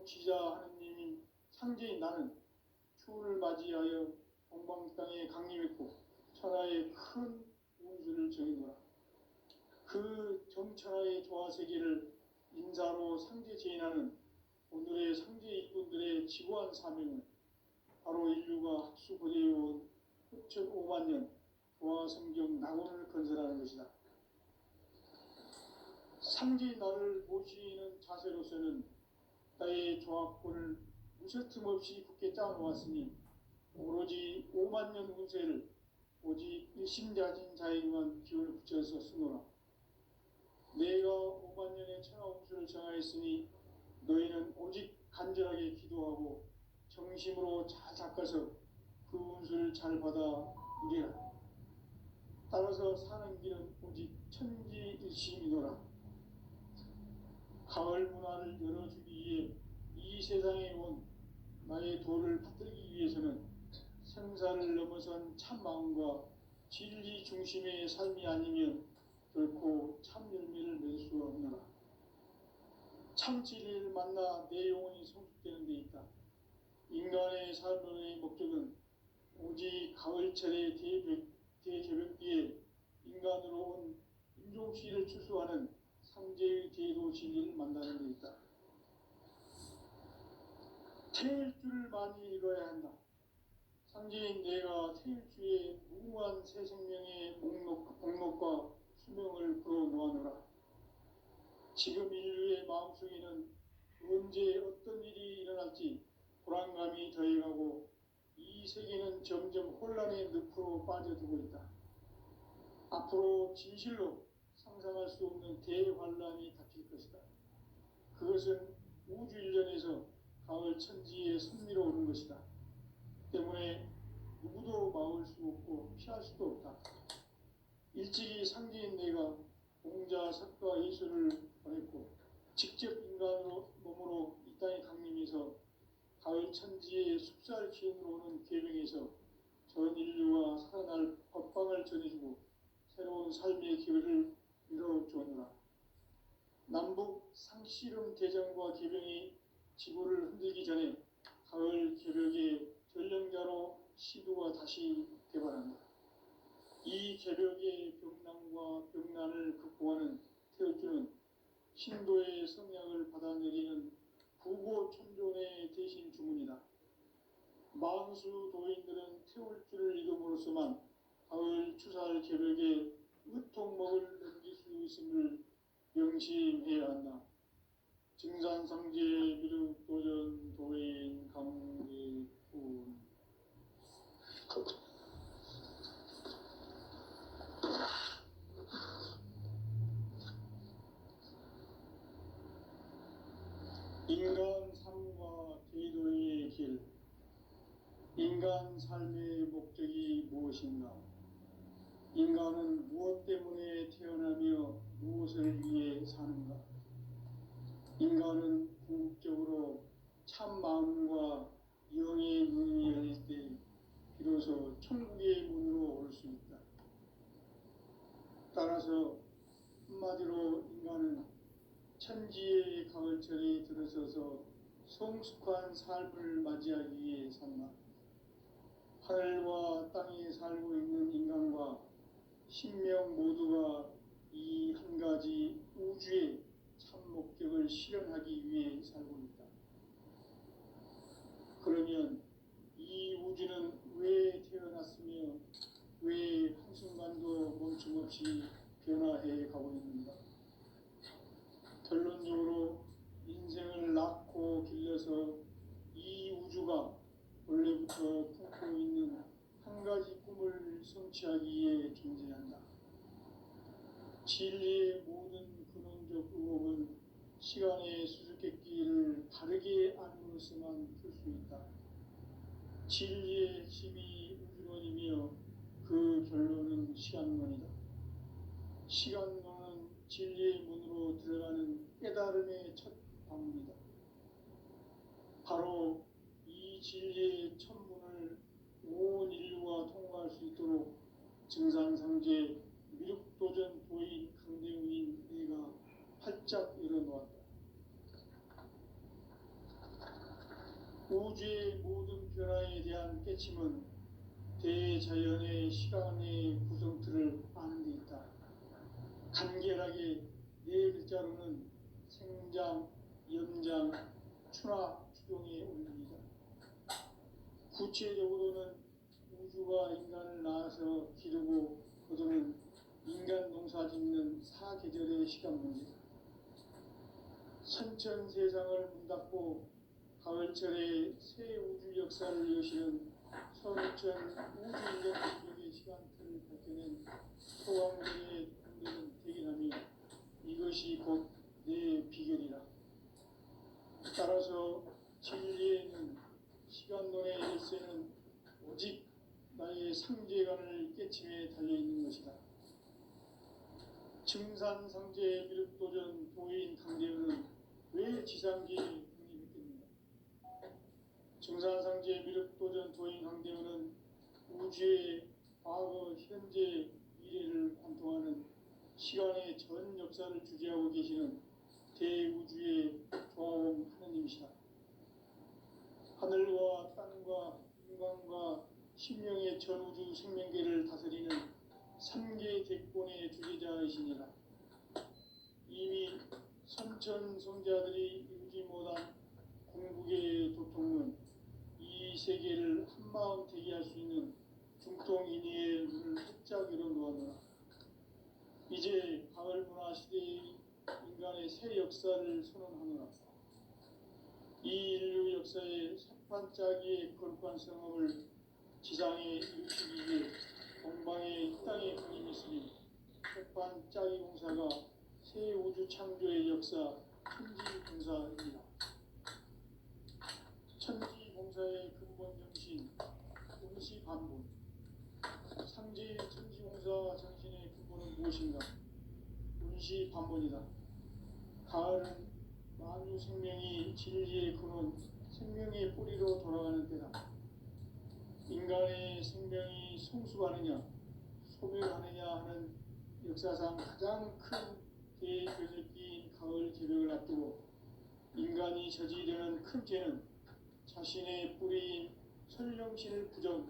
지자 하느님인 상제인 나는 추운을 맞이하여 동방 땅에 강림했고 천하의 큰 운수를 정해노라. 그 정천하의 조화세계를 인사로 상제 제인하는 오늘의 상제 일꾼들의 지구한 사명은 바로 인류가 학수 고대해온 5,500만 년 조화성경 낙원을 건설하는 것이다. 상제인 나를 모시는 자세로서는 나의 조합권을 무쇠틈 없이 굳게 짜놓았으니 오로지 5만 년 운세를 오직 일심자진 자에게만 기운을 붙여서 쓰노라. 내가 5만 년의 천하 운수를 정하였으니 너희는 오직 간절하게 기도하고 정심으로 잘 닦아서 그 운수를 잘 받아 누리라. 따라서 사는 길은 오직 천지일심이노라. 가을 문화를 열어주기 위해 이 세상에 온 나의 도를 받들기 위해서는 생사를 넘어선 참 마음과 진리 중심의 삶이 아니면 결코 참 열매를 맺을 수가 없노라. 참 진리를 만나 내 영혼이 성숙되는 데 있다. 인간의 삶의 목적은 오직 가을철의 대개벽기에 인간으로 온 인종씨를 추수하는 상제의 제도 진리를 만나는 데 있다. 태일주를 많이 읽어야 한다. 상제인 내가 태일주의 무궁한 새 생명의 목록과 수명을 풀어놓아노라. 지금 인류의 마음속에는 언제 어떤 일이 일어날지 불안감이 더해가고 이 세계는 점점 혼란의 늪으로 빠져들고 있다. 앞으로 진실로 상상할 수 없는 대환란이 닥칠 것이다. 그것은 우주 일련에서 가을 천지에 선미로 오는 것이다. 때문에 누구도 막을 수 없고 피할 수도 없다. 일찍이 상제인 내가 공자, 석가, 예수를 보냈고 직접 인간으로 몸으로 이 땅에 강림해서 가을 천지의 숲살 기운으로 오는 계명에서 전 인류가 살아날 법방을 전해주고 새로운 삶의 기회를 이뤄주었노라. 남북 상씨름 대전과 계병이 지구를 흔들기 전에 가을 개벽의 전령자로 시도가 다시 개발한다. 이 개벽의 병난과 병난을 극복하는 태울주는 신도의 성약을 받아내리는 부고천존의 대신 주문이다. 만수 도인들은 태울주를 이름으로서만 가을 추살 개벽에 으통먹을 넘길 수 있음을 명심해야 한다. 증산상제 미륵도전 도인 강대군. 인간 삶과 제도의 길. 인간 삶의 목적이 무엇인가? 인간은 무엇 때문에 태어나며 무엇을 위해 사는가? 인간은 궁극적으로 참 마음과 영의 눈이 열릴 때 비로소 천국의 문으로 올 수 있다. 따라서 한마디로 인간은 천지의 가을철에 들어서서 성숙한 삶을 맞이하기 위해 산다. 하늘과 땅에 살고 있는 인간과 신명 모두가 이 한 가지 우주의 참 목적을 실현하기 위해 살고 있다. 그러면 이 우주는 왜 태어났으며 왜 한순간도 멈춤없이 변화해 가고 있는가? 결론적으로 인생을 낳고 길러서 이 우주가 원래부터 품고 있는 한 가지 꿈을 성취하기 위해 존재한다. 진리의 모든 근원적 의혹은 시간의 수수께끼를 바르게 알므로서만 풀 수 있다. 진리의 핵심이 우주론이며 그 결론은 시간론이다. 시간론은 진리의 문으로 들어가는 깨달음의 첫 방문이다. 바로 이 진리의 첫 문을 온 인류가 통과할 수 있도록 증산상제 미륵도전 도인 강대우인 내가 활짝 열어놓았다. 우주의 모든 변화에 대한 깨침은 대자연의 시간의 구성틀을 아는 데 있다. 간결하게 네 글자로는 생장, 연장, 추나 추동의 원리이다. 구체적으로는 우주가 인간을 낳아서 기르고 거두는 인간 농사 짓는 사계절의 시간 문제, 선천 세상을 문닫고 가을철에 새 우주 역사를 여시는 서울천 우주인간 기록의 시간틀을 밝혀낸 소왕들의 공들은 대기라며 이것이 곧 내 비결이라. 따라서 진리에는 시간론의 열쇠는 오직 나의 상제관을 깨침에 달려있는 것이다. 증산상제 미륵도전 도인 강대현은 왜 지상계에 독립했겠는가? 증산상제 미륵도전 도인 강대현은 우주의 과거, 현재, 미래를 관통하는 시간의 전 역사를 주재하고 계시는 대우주의 조화원 하느님이시다. 하늘과 땅과 인간과 신명의 전우주 생명계를 다스리는 3개 대권의 주재자이시니라. 이미 선천성자들이 이루지 못한 궁극의 도통은 이 세계를 한마음 대기할 수 있는 중통인의의 문을 활짝 열어놓았노라. 이제 가을 문화 시대의 인간의 새 역사를 선언하노라. 이 인류 역사의 새반짝이의 거룩한 성함을 지상에 이루시기 위해 동방에 이 땅에 강림이 있으니 새반짝이 공사가 새 우주 창조의 역사 천지공사입니다. 천지공사의 근본 정신 운시반본. 상제의 천지공사 정신의 근본은 무엇인가? 운시반본이다. 가을은 만유 생명이 진리의 근원, 생명의 뿌리로 돌아가는 때다. 인간의 생명이 성숙하느냐, 소멸하느냐 하는 역사상 가장 큰 대변혁기인 가을 개벽을 앞두고 인간이 저지르는 큰 죄는 자신의 뿌리인 설령신을 부정,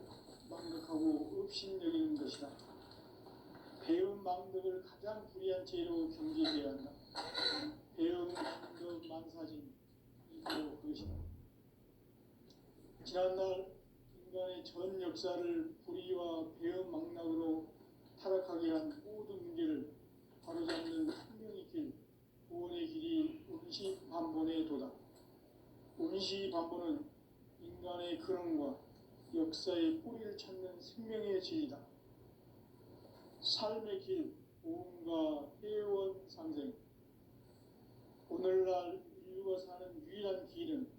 망각하고 업신여기는 것이다. 배은 망덕을 가장 불의한 죄로 경계해야 한다. 배은 망덕 만사진, 이거 그것이다. 지난날 인간의 전 역사를 불의와 배은 망락으로 타락하게 한 모든 문제를 바로잡는 생명의 길, 구원의 길이 운시반본의 도다. 운시반본은 인간의 근원과 역사의 뿌리를 찾는 생명의 진리다. 삶의 길, 보험과 회원 상생. 오늘날 인류가 사는 유일한 길은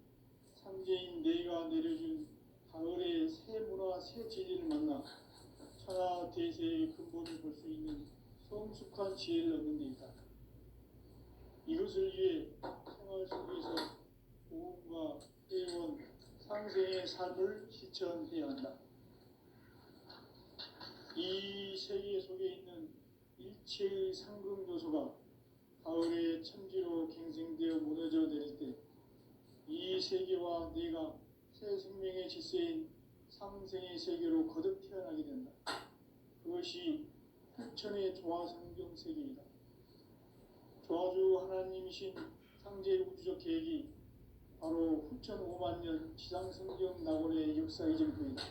상제인 내가 내려준 가을의 새 문화, 새 진리를 만나 천하 대세의 근본을 볼 수 있는 성숙한 지혜를 얻는 데 있다. 이것을 위해 생활 속에서 보험과 회원, 상생의 삶을 실천해야 한다. 이 세계 속에 있는 일체의 상급 요소가 가을의 천지로 갱생되어 무너져 내릴 때 이 세계와 내가 새 생명의 질서인 상생의 세계로 거듭 태어나게 된다. 그것이 후천의 조화성경 세계이다. 조화주 하나님이신 상제 우주적 계획이 바로 후천 5만 년 지상성경 낙원의 역사 이전부이다.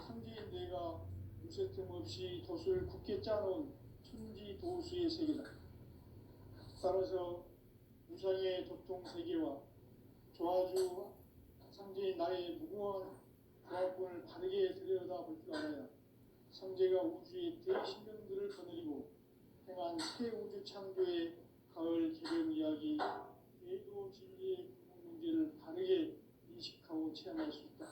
상제인 내가 무쇠틈 없이 돛을 굳게 짜놓은 천지 도수의 세계다. 따라서 무상의 도통 세계와 조화주 상제인 나의 무궁한 조화권을 바르게 들여다볼 줄 알아야 상제가 우주의 대신령들을 거느리고 행한 새 우주 창조의 가을 개변 이야기, 대도 진리의 근본 문제를 바르게 인식하고 체험할 수 있다.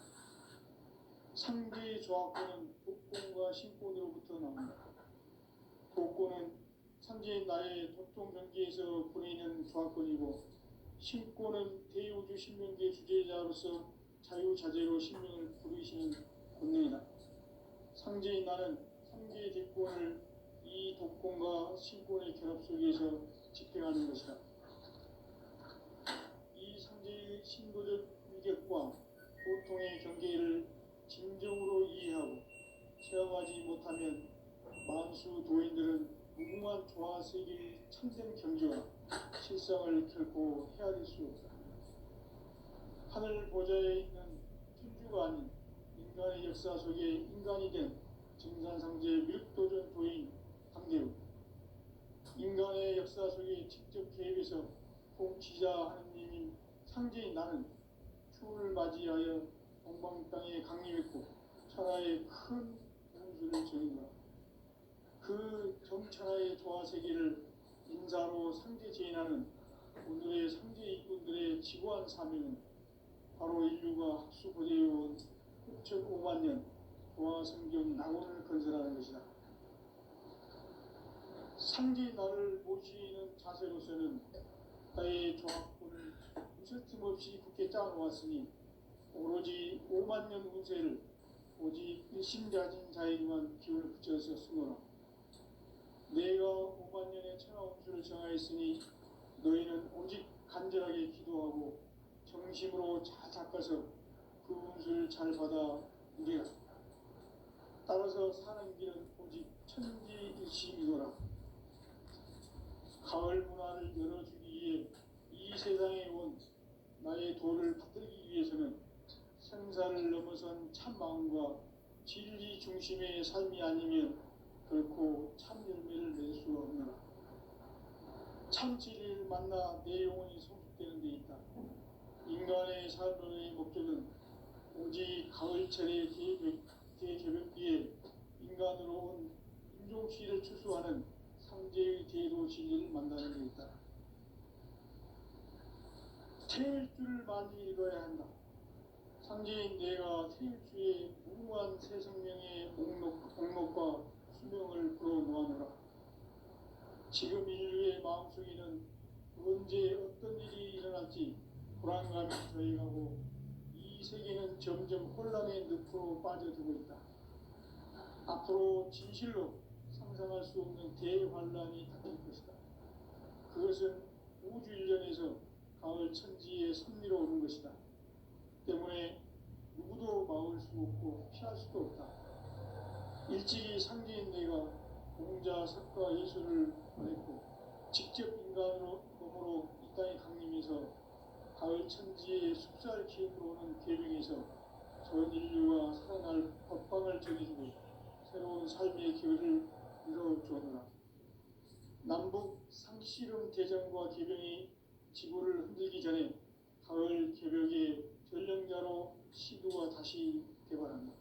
상제의 조화권은 독권과 신권으로부터 나온다. 독권은 상제인 나의 도통 경계에서 보내는 조화권이고, 신권은 대우주 신명계 주제자로서 자유자재로 신명을 부르시는 권능이다. 상제인 나는 상제의 대권을 이 독권과 신권의 결합 속에서 집행하는 것이다. 이 상제의 신도적 위격 능력과 고통의 경계를 진정으로 이해하고 체험하지 못하면 만수 도인들은 무궁한 조화 세계의 참된 경지와 실상을 결코 헤아릴 수 없다. 하늘 보좌에 있는 천주가 아닌 인간의 역사 속에 인간이 된 증산상제 밀도전 도인 강대우, 인간의 역사 속에 직접 개입해서 통치자 하느님인 상제인 나는 추운을 맞이하여 동방 땅에 강림했고 천하의 큰 운수를 전인다. 그 정천하의 조화 세계를 인사로 상제 제인하는 오늘의 상제 일꾼들의 지고한 사명은 바로 인류가 학수고대해온 6,500만 년 조화 성경 낙원을 건설하는 것이다. 상제 나를 모시는 자세로서는 나의 조합권을 무설틈 없이 굳게 짜놓았으니 오로지 5만 년 운세를 오직 일심자진 자에게만 기운을 붙여서 쓰노라. 내가 5만 년의 천하 운수를 정하였으니 너희는 오직 간절하게 기도하고 정심으로 잘 닦아서 그 운수를 잘 받아 누리라. 따라서 사는 길은 오직 천지일심이노라. 가을 문화를 열어주기 위해 이 세상에 온 나의 도를 받들기 위해서는 생사를 넘어선 참 마음과 진리 중심의 삶이 아니면 결코 참 열매를 맺을 수 없노라. 참 진리를 만나 내 영혼이 성숙되는 데 있다. 인간의 삶의 목적은 오직 가을철의 대개벽기에 인간으로 온 인종시를 추수하는 상제의 대도 진리를 만나는 데 있다. 태일주를 많이 읽어야 한다. 상제인 내가 태일주의 무궁한 새 생명의 목록과 수명을 불어놓아노라. 지금 인류의 마음속에는 언제 어떤 일이 일어날지 불안감이 저해가고 이 세계는 점점 혼란의 늪으로 빠져들고 있다. 앞으로 진실로 상상할 수 없는 대환란이 닥칠 것이다. 그것은 우주 일련에서 가을 천지의 섭리로 오는 것이다. 때문에 누구도 막을 수 없고 피할 수도 없다. 일찍이 상제인 내가 공자, 석가, 예술을 보냈고 직접 인간으로 몸으로 이 땅에 강림해서 가을 천지의 숲살 기운으로 오는 계명에서 전 인류가 살아날 법방을 정해주고 새로운 삶의 기회를 이뤄주었노라. 남북 상씨름 대전과 개병이 지구를 흔들기 전에 가을 개벽의 전령자로 시도가 다시 개발한다.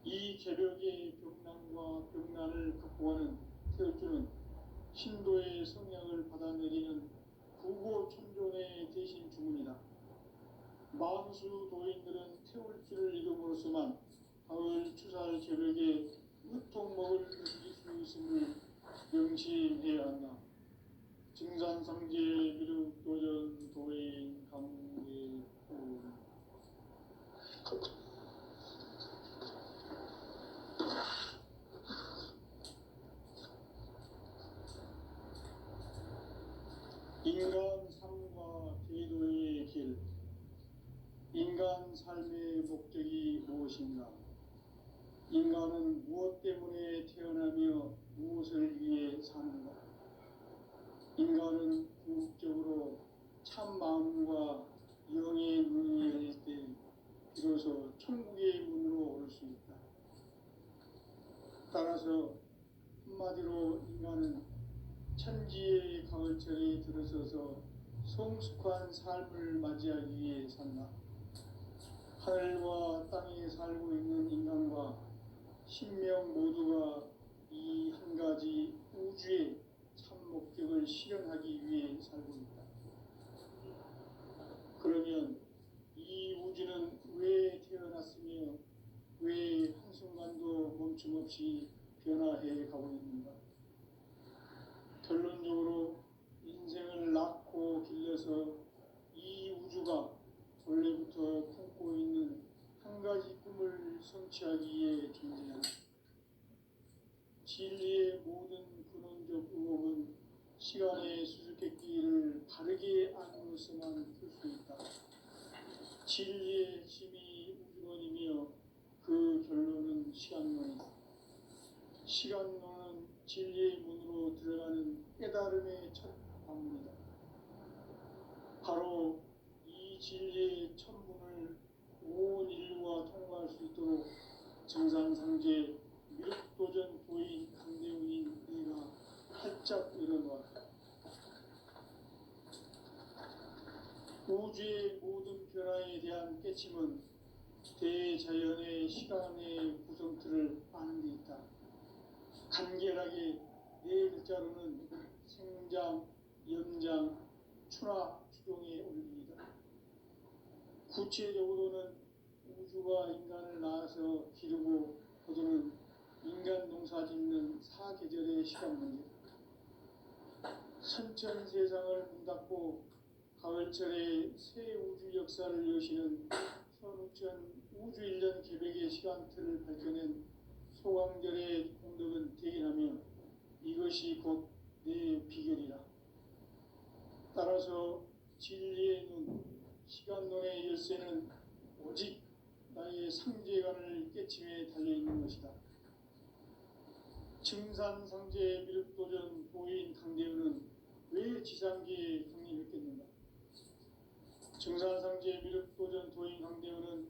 이 개벽의 병난과 병난을 극복하는 태울주는 신도의 성향을 받아내리는 구고천존의 대신 주문이다. 만수 도인들은 태울주를 이름으로서만 가을 추살 개벽에 으통먹을 느낄 수 있음을 명심해야 한다. 증산상제 미륵도전 도인 강대우. 인간 삶과 제도의 길. 인간 삶의 목적이 무엇인가? 인간은 무엇 때문에 태어나며 무엇을 위해 사는가? 인간은 궁극적으로 참 마음과 영의 눈이 열릴 때 비로소 천국의 문으로 올 수 있다. 따라서 한마디로 인간은 천지의 가을철에 들어서서 성숙한 삶을 맞이하기 위해 산다. 하늘과 땅에 살고 있는 인간과 신명 모두가 이 한 가지 우주의 참 목적을 실현하기 위해 살고 있다. 그러면 이 우주는 왜 태어났으며 왜 한순간도 멈춤없이 변화해 가고 있는가? 결론적으로 인생을 낳고 길러서 이 우주가 원래부터 품고 있는 한 가지 꿈을 성취하기 위해 존재한다. 진리의 모든 근원적 의혹은 시간의 수수께끼를 바르게 안으로서만 풀 수 있다. 진리의 핵심이 우주론이며 그 결론은 시간론이다. 시간론은 진리의 문으로 들어가는 깨달음의 첫 관문이다. 바로 이 진리의 첫 문을 온 인류가 통과할 수 있도록 정상상제 미륵도전 도인 강대훈인 네가 활짝 일어나왔다. 우주의 모든 변화에 대한 깨침은 대자연의 시간의 구성틀을 아는 데 있다. 간결하게 네 글자로는 생장, 연장, 추나 추동의 원리이다. 구체적으로는 우주가 인간을 낳아서 기르고 거두는 인간 농사 짓는 사계절의 시간 문제다. 선천 세상을 문 닫고 가을철에 새 우주 역사를 여시는 선우천 우주 1년 계획의 시간틀을 밝혀낸 소강절의 공덕은 대견하며 이것이 곧 내 비결이라. 따라서 진리의 눈, 시간론의 열쇠는 오직 나의 상제관을 깨침에 달려있는 것이다. 증산상제 미륵도전 도인 강대훈은 왜 지상계에 강림했겠는가? 증산상제 미륵도전 도인 강대훈은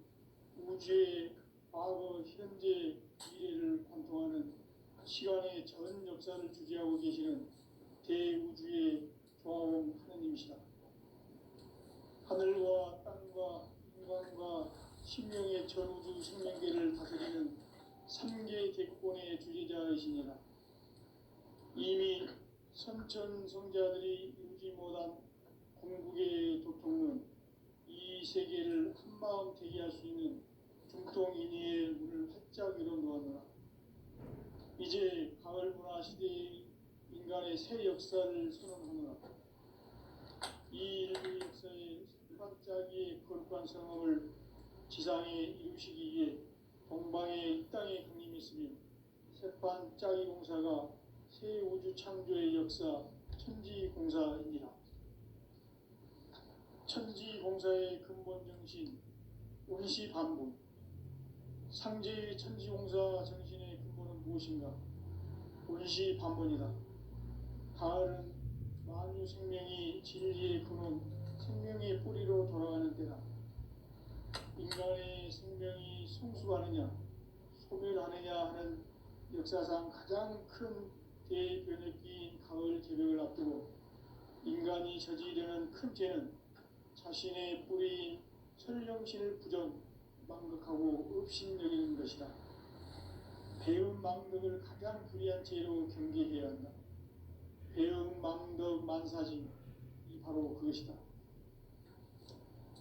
우주의 과거, 현재, 미래를 관통하는 시간의 전 역사를 주재하고 계시는 대우주의 조화원 하느님이시다. 하늘과 땅과 인간과 신명의 전우주 생명계를 다스리는 3개 대권의 주재자이시니라. 이미 선천성자들이 이루지 못한 공국의 도통론, 이 세계를 한마음 되게 할 수 있는 중통인의의 문을 활짝 열어놓았노라. 이제 가을 문화 시대의 인간의 새 역사를 선언하노라. 이 인류 역사의 반짝이의 거룩한 성업을 지상에 이루시기 위해 동방의 이 땅에 강림했으며 새반짝이 공사가 새 우주 창조의 역사 천지공사이니라. 천지공사의 근본 정신 운시반복. 상제의 천지공사 정신의 근본은 무엇인가? 운시반복이다. 가을은 만유 생명이 진리의 근원, 생명의 뿌리로 돌아가는 때다. 인간의 생명이 성숙하느냐, 소멸하느냐 하는 역사상 가장 큰 대변혁기인 가을 개벽을 앞두고 인간이 저지르는 큰 죄는 자신의 뿌리인 설령신을 부정, 망극하고 업신여기는 것이다. 배운 망덕을 가장 불의한 죄로 경계해야 한다. 배운 망덕 만사진, 이 바로 그것이다.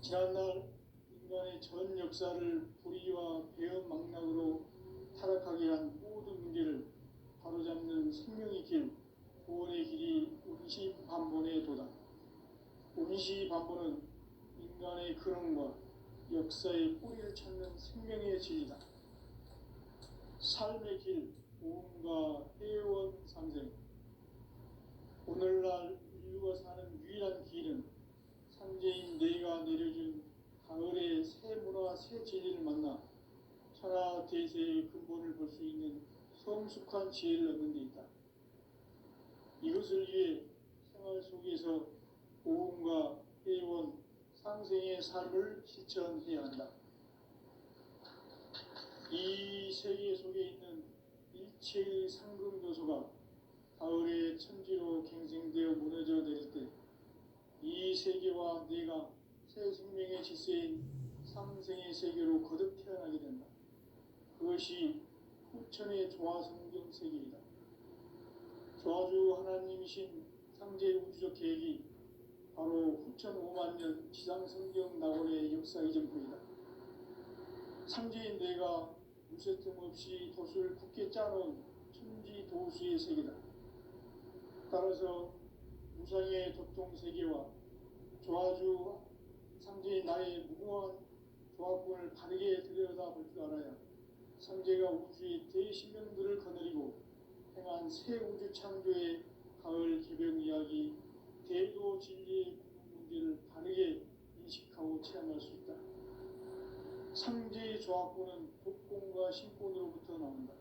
지난날 인간의 전 역사를 불의와 배은 망락으로 타락하게 한 모든 문제를 바로잡는 생명의 길, 구원의 길이 운시반본의 도다. 운시반본은 인간의 근원과 역사의 뿌리를 찾는 생명의 진리다. 삶의 길, 보험과 회원 상생. 오늘날 인류가 사는 유일한 길은 상제인 내가 내려준 가을의 새 문화, 새 진리를 만나 천하 대세의 근본을 볼 수 있는 성숙한 지혜를 얻는 데 있다. 이것을 위해 생활 속에서 보험과 회원, 상생의 삶을 실천해야 한다. 이 세계 속에 있는 일체의 상금 요소가 가을의 천지로 갱생되어 무너져 내릴 때 이 세계와 내가 새 생명의 질서인 상생의 세계로 거듭 태어나게 된다. 그것이 후천의 조화성경 세계이다. 조화주 하나님이신 상제 우주적 계획이 바로 후천 5만 년 지상성경 낙원의 역사 이전부이다. 상제인 내가 무쇠틈 없이 돛을 굳게 짜놓은 천지 도수의 세계다. 따라서 무상의 도통 세계와 조화주 상제인 나의 무궁한 조합권을 바르게 들여다볼 줄 알아야 상제가 우주의 대신명들을 거느리고 행한 새 우주 창조의 가을 개벽 이야기, 대도 진리의 문제를 바르게 인식하고 체험할 수 있다. 상제의 조합구는 독곤과 신곤으로부터 나온다.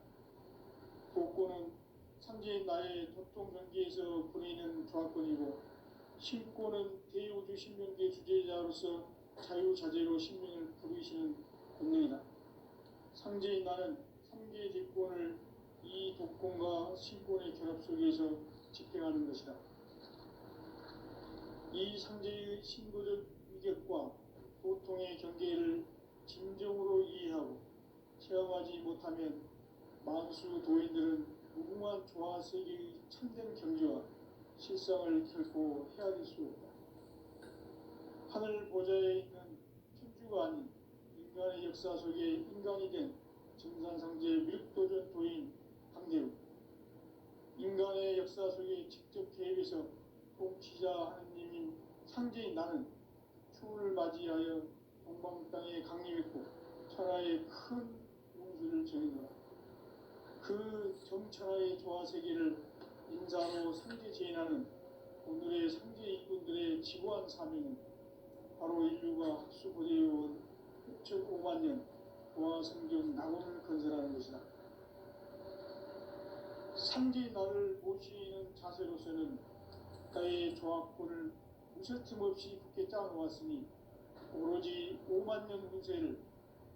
독곤은 상제인 나의 도통 경계에서 부리는 조합권이고, 신곤은 대우주 신명계 주제자로서 자유자재로 신명을 부르시는 권능이다. 상제인 나는 상계 대권을 이 독곤과 신곤의 결합 속에서 집행하는 것이다. 이 상제의 신도적 위격과 도통의 경계를 진정으로 이해하고 체험하지 못하면 만수 도인들은 무궁한 조화세계의 참된 경지와 실상을 결코 헤아릴 수 없다. 하늘 보좌에 있는 천주가 아닌 인간의 역사 속에 인간이 된 증산상제 밀도전 도인 강대우, 인간의 역사 속에 직접 개입해서 통치자 하느님인 상제인 나는 추후를 맞이하여 동방 땅에 강림했고 천하의 큰 운수를 전해노라. 그 정천하의 조화세계를 인사로 상제 제인하는 오늘의 상제 일꾼들의 지고한 사명은 바로 인류가 학수고대해온 6,5만 년 조화성경 낙원을 건설하는 것이다. 상제인 나를 모시는 자세로서는 나의 조합권을 무셔틈 없이 굳게 짜놓았으니 오로지 5만 년 운세를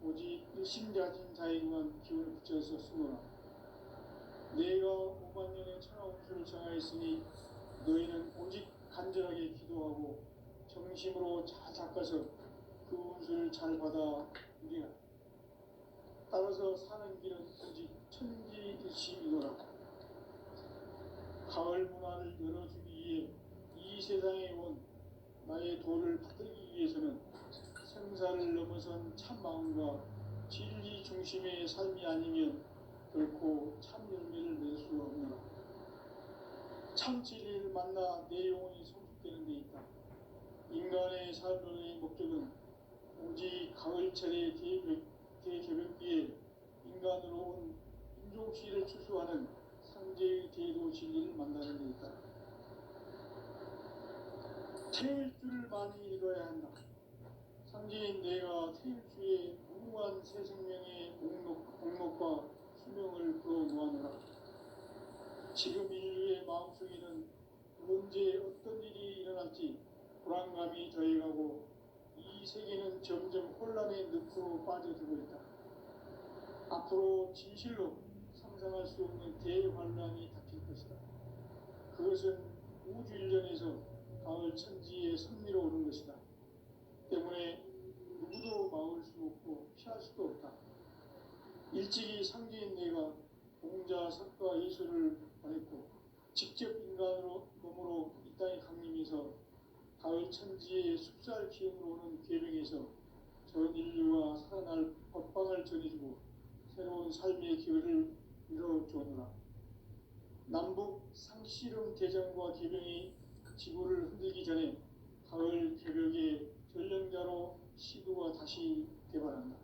오직 일심자진 자에게만 기운을 붙여서 쓰노라. 내가 5만 년의 천하 운수를 정하였으니 너희는 오직 간절하게 기도하고 정심으로 잘 닦아서 그 운수를 잘 받아 누리라. 따라서 사는 길은 오직 천지일심이노라. 가을 문화를 열어주기 위해 이 세상에 온 나의 도를 받들기 위해서는 생사를 넘어선 참 마음과 진리 중심의 삶이 아니면 결코 참 열매를 낼 수 없노라. 참 진리를 만나 내 영혼이 성숙되는 데 있다. 인간의 삶의 목적은 오직 가을철의 대개벽기에 인간으로 온 인종시를 추수하는 상제의 대도 진리를 만나는 데 있다. 태일주를 많이 읽어야 한다. 상제인 내가 태일주의 무궁한 새 생명의 목록과 수명을 불어놓아노라. 지금 인류의 마음속에는 언제 어떤 일이 일어날지 불안감이 더해가고 이 세계는 점점 혼란의 늪으로 빠져들고 있다. 앞으로 진실로 상상할 수 없는 대환란이 닥칠 것이다. 그것은 우주 일련에서 가을 천지의 섭리로 오는 것이다. 때문에 누구도 막을 수 없고 피할 수도 없다. 일찍이 상제인 내가 공자, 석가, 예수를 보냈고 직접 인간으로 몸으로 이 땅에 강림해서 가을 천지의 숲살 기운으로 오는 계명에서 전 인류가 살아날 법방을 전해주고 새로운 삶의 기회를 이뤄주오노라. 남북 상씨름 대전과 계명이 지구를 흔들기 전에 가을 개벽의 전령자로 시도가 다시 개발한다.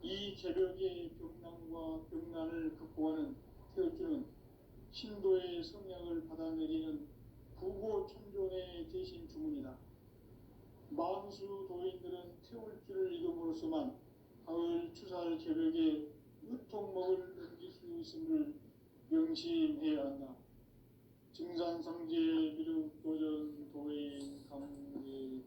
이 개벽의 병난과 병난을 극복하는 태울주는 신도의 성량을 받아내리는 부고천존의 대신 주문이다. 만수 도인들은 태울주를 읽음으로써만 가을 추살 개벽에 으통먹을 넘길 수 있음을 명심해야 한다. 증산상제 미륵도전 도인 강대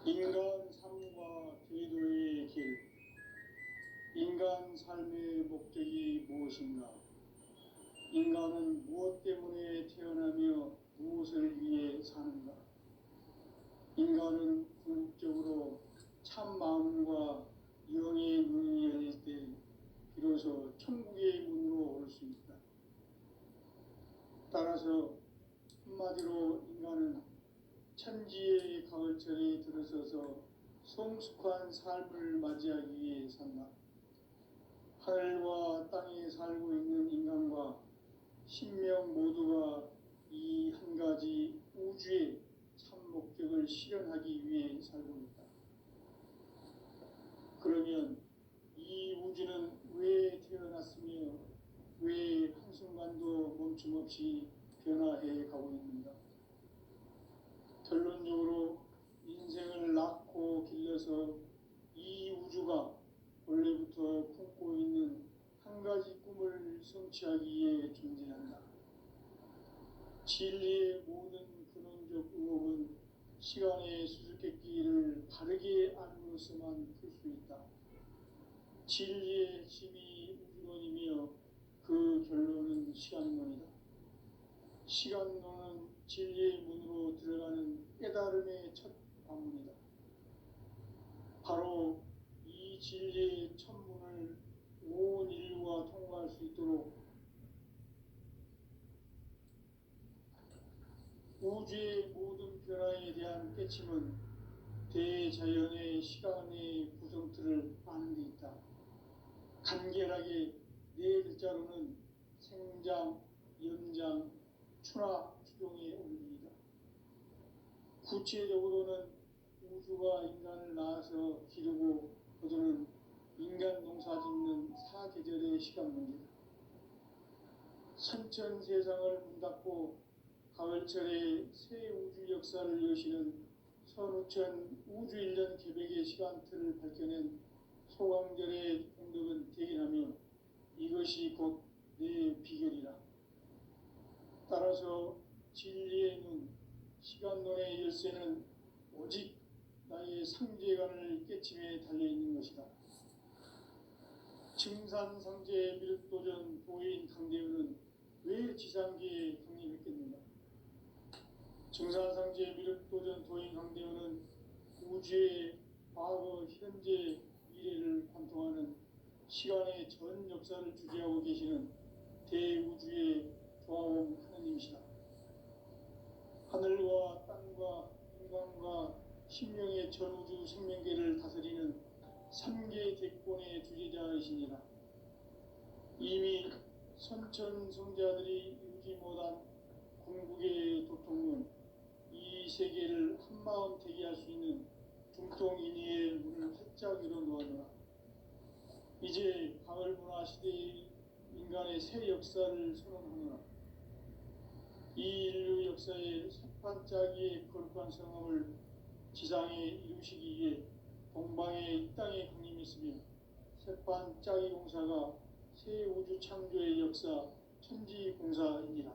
인간 삶과 제도의 길. 인간 삶의 목적이 무엇인가? 인간은 무엇 때문에 태어나며 무엇을 위해 사는가? 인간은 궁극적으로 참 마음과 영의 눈이 열릴 때 비로소 천국의 문으로 올 수 있다. 따라서 한마디로 인간은 천지의 가을철에 들어서서 성숙한 삶을 맞이하기 위해 산다. 하늘과 땅에 살고 있는 인간과 신명 모두가 이 한 가지 우주의 참 목적을 실현하기 위해 살고 있다. 그러면 이 우주는 왜 태어났으며 왜 성취하기에 존재한다. 진리의 모든 근원적 의혹은 시간의 수수께끼를 바르게 알고서만 풀 수 있다. 진리의 핵심이 우주론이며 그 결론은 시간론이다. 시간론은 진리의 문으로 들어가는 깨달음의 첫 관문이다. 바로 이 진리의 첫 문을 온 인류가 통과할 수 있도록 우주의 모든 변화에 대한 깨침은 대자연의 시간의 구성틀을 아는 데 있다. 간결하게 네 글자로는 생장, 연장, 추나 추종의 원리이다. 구체적으로는 우주가 인간을 낳아서 기르고 거두는 인간 농사 짓는 사계절의 시간 문제다. 선천 세상을 문 닫고 가을철에 새 우주 역사를 여시는 선우천 우주 1년 계백의 시간틀을 밝혀낸 소강절의 공덕은 대견하며 이것이 곧 내 비결이라. 따라서 진리의 눈, 시간론의 열쇠는 오직 나의 상제관을 깨침에 달려있는 것이다. 증산상제 미륵도전 도인 강대우는 왜 지상계에 강림했겠는가? 증산상제 미륵도전 도인 강대우는 우주의 과거, 현재, 미래를 관통하는 시간의 전 역사를 주재하고 계시는 대우주의 조화원 하느님이시다. 하늘과 땅과 인간과 심령의 전우주 생명계를 다스리는 3개 대권의 주제자이시니라. 이미 선천성자들이 이루지 못한 궁극의 도통론, 이 세계를 한마음 대기할 수 있는 중통인의의 문을 활짝 열어놓았노라. 이제 가을 문화 시대의 인간의 새 역사를 선언하노라. 이 인류 역사의 새반짝이의 거룩한 성함을 지상에 이루시기 위해 동방의 이 땅에 강림했으며 새반짝이 공사가 새 우주 창조의 역사 천지공사이니라.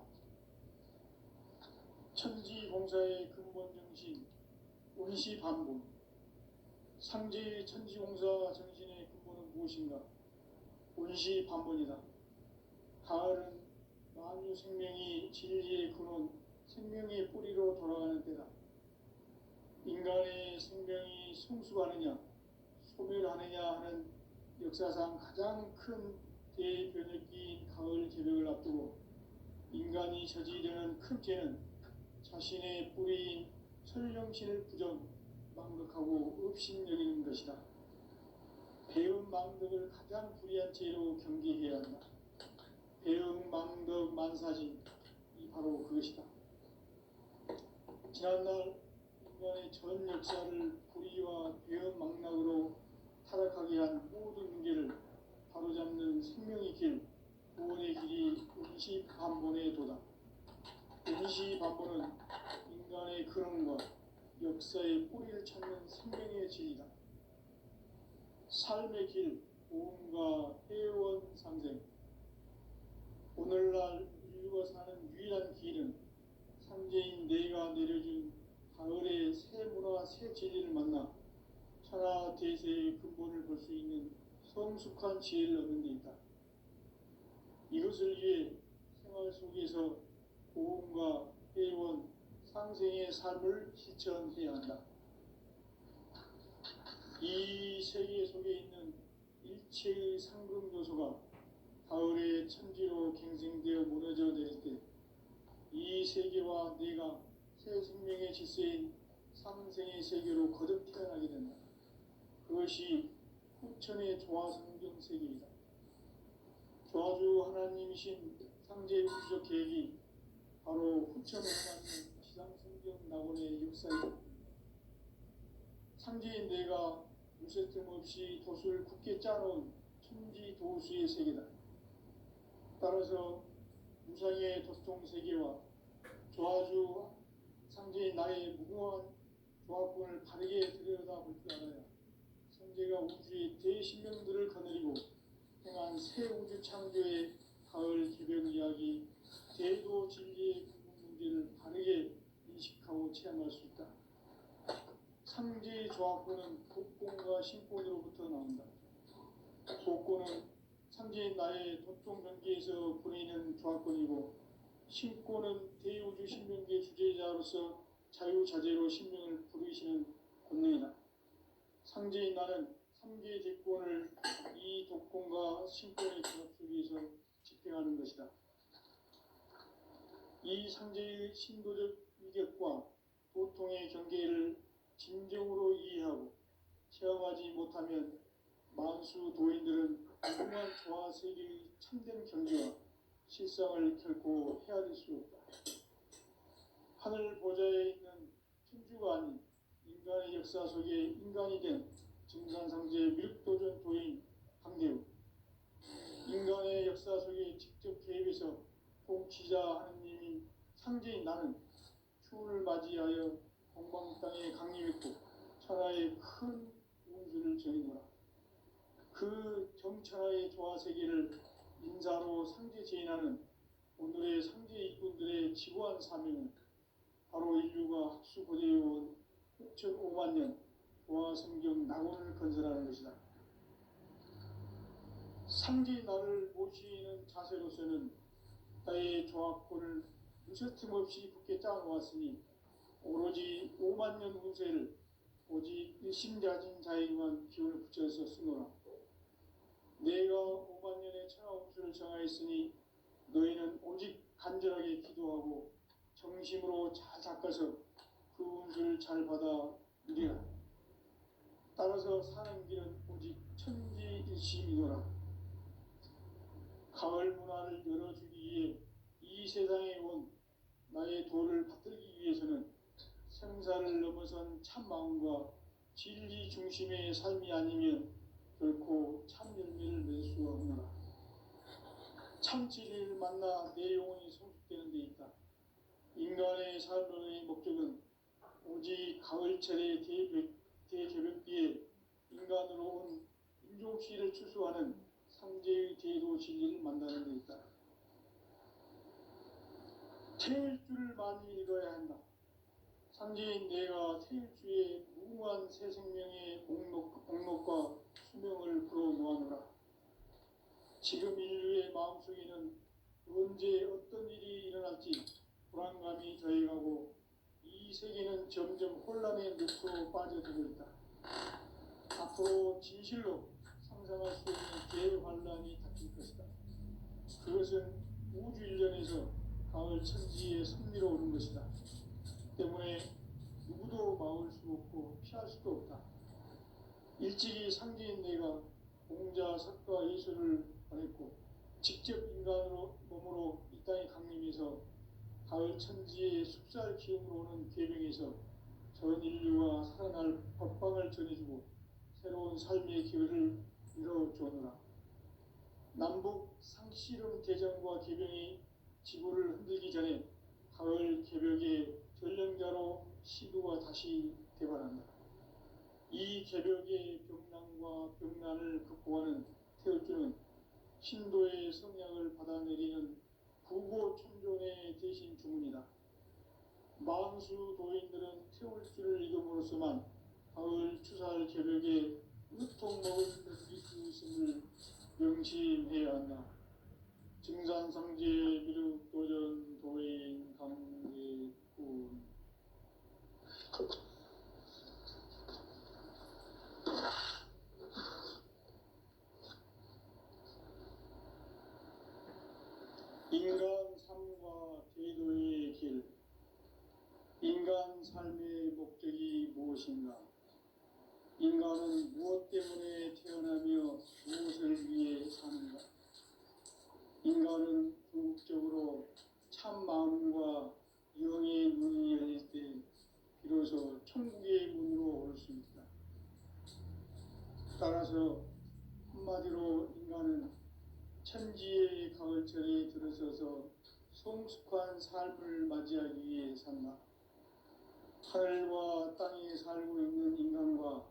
천지공사의 근본 정신 원시반본. 상제의 천지공사 정신의 근본은 무엇인가? 원시반본이다. 가을은 만유 생명이 진리의 근원, 생명의 뿌리로 돌아가는 때다. 인간의 생명이 성숙하느냐, 소멸하느냐 하는 역사상 가장 큰 대변혁기인 가을 개벽을 앞두고 인간이 저지르는 큰 죄는 자신의 뿌리인 설령신을 부정, 망덕하고 업신여기는 것이다. 배은 망덕을 가장 불의한 죄로 경계해야 한다. 배은 망덕 만사진, 이 바로 그것이다. 지난날 인간의 전 역사를 불의와 배은 망락으로 타락하게 한 모든 문제를 바로잡는 생명의 길, 구원의 길이 원시반본의 도다. 원시반본은 인간의 근원과 역사의 뿌리를 찾는 생명의 진리다. 삶의 길, 보험과 회원 상생. 오늘날 인류가 사는 유일한 길은 상제인 내가 내려준 가을의 새 문화, 새 진리를 만나 천하 대세의 근본을 볼 수 있는 성숙한 지혜를 얻는 데 있다. 이것을 위해 생활 속에서 보험과 회원, 상생의 삶을 실천해야 한다. 이 세계 속에 있는 일체의 상금 요소가 가을의 천지로 갱생되어 무너져 내릴 때 이 세계와 내가 새 생명의 질서인 상생의 세계로 거듭 태어나게 된다. 그것이 후천의 조화성경 세계이다. 조화주 하나님이신 상제 우주적 계획이 바로 후천에 맞는 지상성경 낙원의 역사이다. 상제인 내가 무쇠뜸 없이 돛을 굳게 짜놓은 천지도수의 세계다. 따라서 무상의 도통 세계와 조화주 상제인 나의 무궁한 조합권을 바르게 들여다볼 줄 알아야 상제가 우주의 대신명들을 거느리고 행한 새 우주 창조의 가을 개벽 이야기, 대도 진리의 근본 문제를 바르게 인식하고 체험할 수 있다. 삼재의 조합권은 복권과 신권으로부터 나온다. 복권은 삼재인 나의 도통 경계에서 부리는 조합권이고, 신권은 대우주 신명계 주제자로서 자유자재로 신명을 부르시는 권능이다. 삼재인 나는 삼계의 대권을 이 독권과 신권의 결합 속에서 집행하는 것이다. 이 삼재의 신도적 위격과 도통의 경계를 진정으로 이해하고 체험하지 못하면 만수 도인들은 무궁한 조화 세계의 참된 경지와 실상을 결코 헤아릴 수 없다. 하늘 보좌에 있는 천주가 아닌 인간의 역사 속에 인간이 된 증산상제 밀도전 도인 강대우, 인간의 역사 속에 직접 개입해서 통치자 하느님인 상제인 나는 추운을 맞이하여 동방 땅에 강림했고 천하의 큰 운수를 전해노라. 그 정천하의 조화세계를 인사로 상제제인하는 오늘의 상제 일꾼들의 지구한 사명은 바로 인류가 학수고대해온 6,5만 년 조화성경 낙원을 건설하는 것이다. 상제인 나를 모시는 자세로서는 나의 조합권을 무셔틈없이 굳게 짜놓았으니 오로지 5만 년 운세를 오직 일심자진 자에게만 기운을 붙여서 쓰노라. 내가 5만 년의 천하 운수를 정하였으니 너희는 오직 간절하게 기도하고 정심으로 잘 닦아서 그 운수를 잘 받아 누리라. 따라서 사는 길은 오직 천지일심이노라. 가을 문화를 열어주기 위해 이 세상에 온 나의 도를 받들기 위해서는 생사를 넘어선 참 마음과 진리 중심의 삶이 아니면 결코 참 열매를 맺을 수가 없노라. 참 진리를 만나 내 영혼이 성숙되는 데 있다. 인간의 삶의 목적은 오직 가을철의 대개벽기에 인간으로 온 인종시를 추수하는 상제의 대도 진리를 만나는 데 있다. 태일주를 많이 읽어야 한다. 상제인 내가 태일주의 무궁한 새 생명의 목록과 수명을 불어모아노라. 지금 인류의 마음속에는 언제 어떤 일이 일어날지 불안감이 더해가고 이 세계는 점점 혼란의 늪으로 빠져들고 있다. 앞으로 진실로 상상할 수 없는 대환란이 닥칠 것이다. 그것은 우주 일련에서 가을 천지에 섭리로 오는 것이다. 때문에 누구도 막을 수 없고 피할 수도 없다. 일찍이 상제인 내가 공자, 석가, 예수를 보냈고 직접 인간으로 몸으로 이 땅에 강림해서 가을 천지의 숲살 기운으로 오는 계명에서 전 인류와 살아날 법방을 전해주고 새로운 삶의 기회를 이뤄주노라. 남북 상씨름 대전과 개병이 지구를 흔들기 전에 가을 개벽의 전령자로 시도가 다시 대발한다. 이 개벽의 병난과 병난을 극복하는 태울주는 신도의 성약을 받아내리는 부고천존의 대신 주문이다. 만수 도인들은 태울주를 읽음으로써만 가을 추살 개벽에 으통 먹을 수 있음을 명심해야 한다. 증산상제 미륵도전 도인 강대군. 인간 삶과 제도의 길. 인간 삶의 목적이 무엇인가? 인간은 무엇 때문에 태어나며 무엇을 위해 사는가? 인간은 궁극적으로 참 마음과 영의 문이 열릴 때 비로소 천국의 문으로 올 수 있다. 따라서 한마디로 인간은 천지의 가을철에 들어서서 성숙한 삶을 맞이하기 위해 산다. 하늘과 땅에 살고 있는 인간과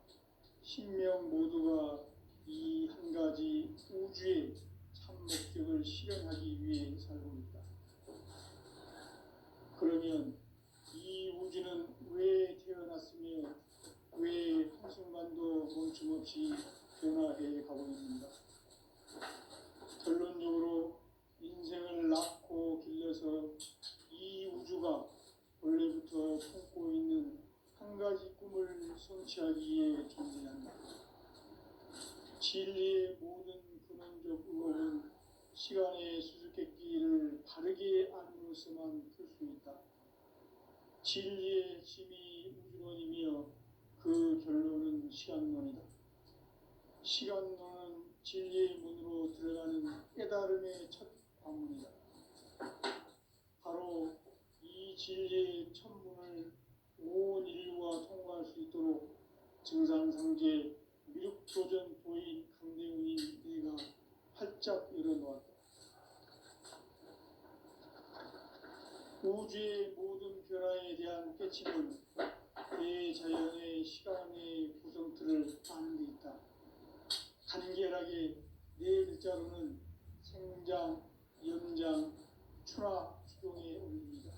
신명 모두가 이 한 가지 우주의 참 목적을 꿈을 실현하기 위해 살고 있다. 그러면 이 우주는 왜 태어났으며 왜 한순간도 멈춤없이 변화해 가고 있는가? 결론적으로 인생을 낳고 길러서 이 우주가 원래부터 품고 있는 한 가지 꿈을 성취하기 위해 존재한다. 진리의 모든 근원적 의혹은 시간의 수수께끼를 바르게 알므로서만 풀 수 있다. 진리의 핵심이 우주론이며 그 결론은 시간론이다. 시간론은 진리의 문으로 들어가는 깨달음의 첫 관문이다. 바로 이 진리의 첫 문을 온 인류가 통과할 수 있도록 증산상제 미륵도전 도인 강대훈인 내가 활짝 열어놓았다. 우주의 모든 변화에 대한 깨침은 대자연의 시간의 구성틀을 아는 데 있다. 간결하게 네 글자로는 생장, 연장, 추나 추동에 올립니다.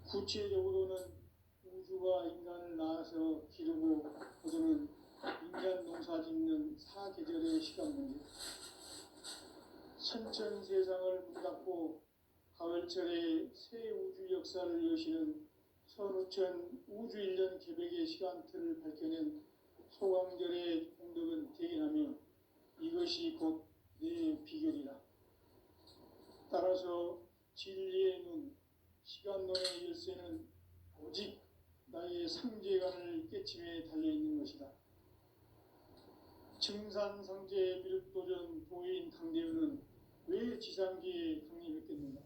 구체적으로는 우주가 인간을 낳아서 기르고 거두는 인간 농사 짓는 사계절의 시간 문제, 선천 세상을 문 닫고 가을철에 새 우주 역사를 여시는 선우천 우주 1년 개백의 시간틀을 밝혀낸 소강절의 공덕은 대견하며 이것이 곧 내 비결이라. 따라서 진리의 눈, 시간론의 열쇠는 오직 나의 상제관을 깨침에 달려있는 것이다. 증산상제 미륵도전 도인 강대훈은 왜 지상기에 강림했겠는가?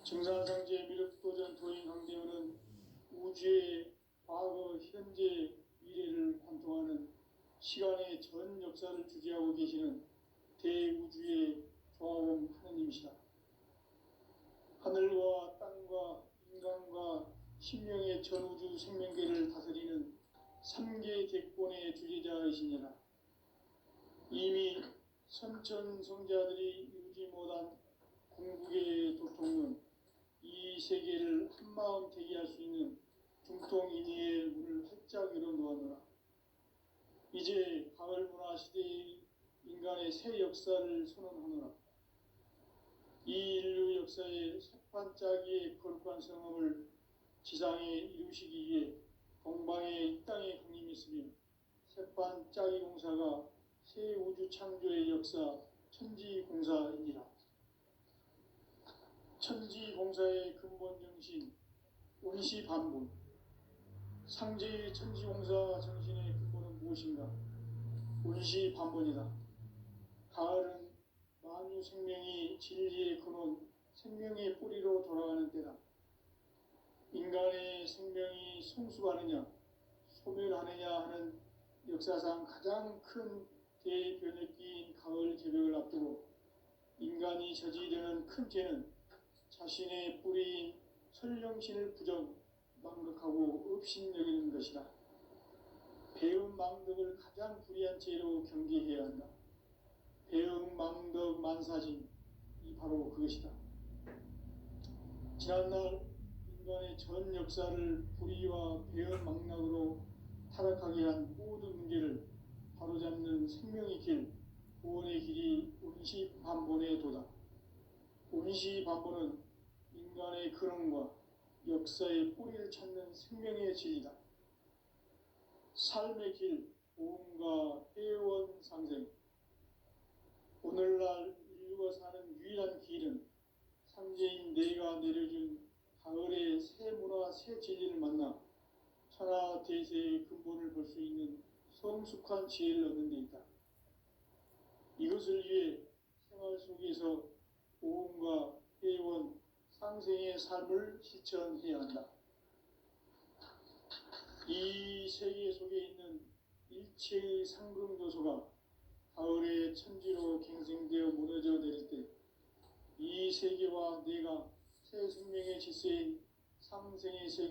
증산상제 미륵도전 도인 강대훈은 우주의 과거, 현재, 미래를 관통하는 시간의 전 역사를 주재하고 계시는 대우주의 조화범 하느님이시다. 하늘과 땅과 인간과 신명의 전우주 생명계를 다스리는 3계 대권의 주재자이시니라. 이미 선천성자들이 이루지 못한 궁극의 도통은 이 세계를 한마음 대기할 수 있는 중통인의의 문을 활짝 열어놓았노라. 이제 가을 문화 시대의 인간의 새 역사를 선언하노라. 이 인류 역사의 새판짜기의 거룩한 성험을 지상에 이루시기 위해 동방의 이 땅에 강림했으며 새판짜기 공사가 새 우주 창조의 역사 천지공사이니라. 천지공사의 근본 정신 원시반분, 상제의 천지공사 정신의 근본은 무엇인가? 원시반분이다. 가을은 만유 생명이 진리의 근원, 생명의 뿌리로 돌아가는 때다. 인간의 생명이 성숙하느냐, 소멸하느냐 하는 역사상 가장 큰 대변혁기인 가을 개벽을 앞두고 인간이 저지르는 큰 죄는 자신의 뿌리인 설령신을 부정, 망각하고 업신여기는 것이다. 배음 망덕을 가장 불의한 죄로 경계해야 한다. 배음 망덕 만사진, 이 바로 그것이다. 지난날 인간의 전 역사를 불의와 배음 망락으로 타락하게 한 모든 문제를 바로잡는 생명의 길, 구원의 길이 원시반본의 도다. 원시반본은 인간의 근원과 역사의 뿌리를 찾는 생명의 진리다. 삶의 길, 보험과 회원 상생. 오늘날 인류가 사는 유일한 길은 상제인 내가 내려준 가을의 새 문화, 새 진리를 만나 천하 대세의 근본을 볼 수 있는 성숙한 지혜를 얻는 데 있다. 이것을 위해 생활 속에서 보험과 회원, 상생의 삶을 실천해야 한다. 이 세계 속에 있는 일체의 상금도소가 가을의 천지로 갱생되어 무너져 내릴 때 이 세계와 내가 새 생명의 질서인 상생의 세계를